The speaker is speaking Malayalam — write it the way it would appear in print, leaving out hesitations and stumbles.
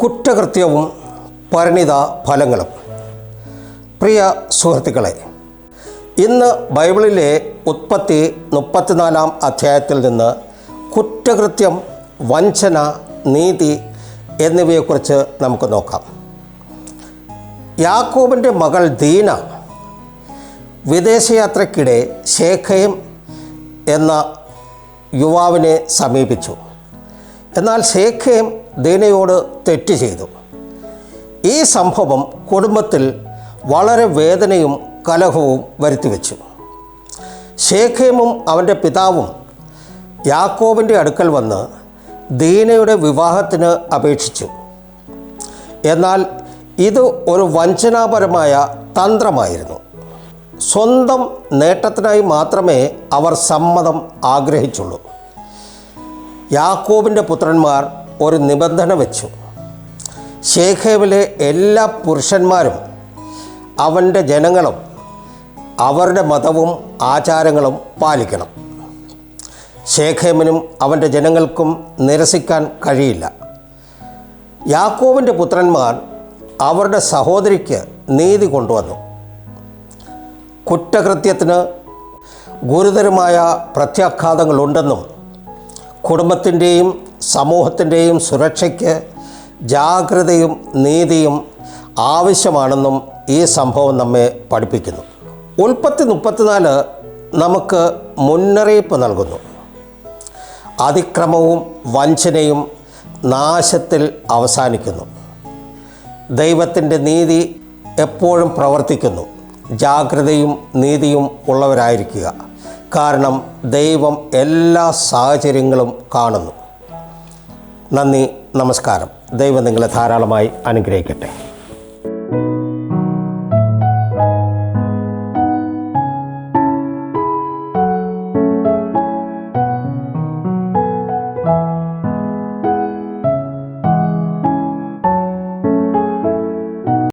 കുറ്റകൃത്യവും പരിണിത ഫലങ്ങളും. പ്രിയ സുഹൃത്തുക്കളെ, ഇന്ന് ബൈബിളിലെ ഉൽപ്പത്തി 34-ാം അധ്യായത്തിൽ നിന്ന് കുറ്റകൃത്യം, വഞ്ചന, നീതി എന്നിവയെക്കുറിച്ച് നമുക്ക് നോക്കാം. യാക്കോബിൻ്റെ മകൾ ദീന വിദേശയാത്രയ്ക്കിടെ ശേഖയം എന്ന യുവാവിനെ സമീപിച്ചു. എന്നാൽ ശേഖയം ദീനയോട് തെറ്റ് ചെയ്തു. ഈ സംഭവം കുടുംബത്തിൽ വളരെ വേദനയും കലഹവും വരുത്തിവെച്ചു. ശേഖേമും അവൻ്റെ പിതാവും യാക്കോബിൻ്റെ അടുക്കൽ വന്ന് ദീനയുടെ വിവാഹത്തിന് അപേക്ഷിച്ചു. എന്നാൽ ഇത് ഒരു വഞ്ചനാപരമായ തന്ത്രമായിരുന്നു. സ്വന്തം നേട്ടത്തിനായി മാത്രമേ അവർ സമ്മതം ആഗ്രഹിച്ചുള്ളൂ. യാക്കോബിൻ്റെ പുത്രന്മാർ ഒരു നിബന്ധന വെച്ചു. ശേഖേമിലെ എല്ലാ പുരുഷന്മാരും അവൻ്റെ ജനങ്ങളും അവരുടെ മതവും ആചാരങ്ങളും പാലിക്കണം. ശേഖേമിനും അവൻ്റെ ജനങ്ങൾക്കും നിരസിക്കാൻ കഴിയില്ല. യാക്കോബിൻ്റെ പുത്രന്മാർ അവരുടെ സഹോദരിക്ക് നീതി കൊണ്ടുവന്നു. കുറ്റകൃത്യത്തിന് ഗുരുതരമായ പ്രത്യാഘാതങ്ങളുണ്ടെന്നും കുടുംബത്തിൻ്റെയും സമൂഹത്തിൻ്റെയും സുരക്ഷയ്ക്ക് ജാഗ്രതയും നീതിയും ആവശ്യമാണെന്നും ഈ സംഭവം നമ്മെ പഠിപ്പിക്കുന്നു. ഉൽപ്പത്തി 34 നമുക്ക് മുന്നറിയിപ്പ് നൽകുന്നു. അതിക്രമവും വഞ്ചനയും നാശത്തിൽ അവസാനിക്കുന്നു. ദൈവത്തിൻ്റെ നീതി എപ്പോഴും പ്രവർത്തിക്കുന്നു. ജാഗ്രതയും നീതിയും ഉള്ളവരായിരിക്കുക. കാരണം ദൈവം എല്ലാ സാഹചര്യങ്ങളും കാണുന്നു. നന്ദി, നമസ്കാരം. ദൈവം നിങ്ങളെ ധാരാളമായി അനുഗ്രഹിക്കട്ടെ.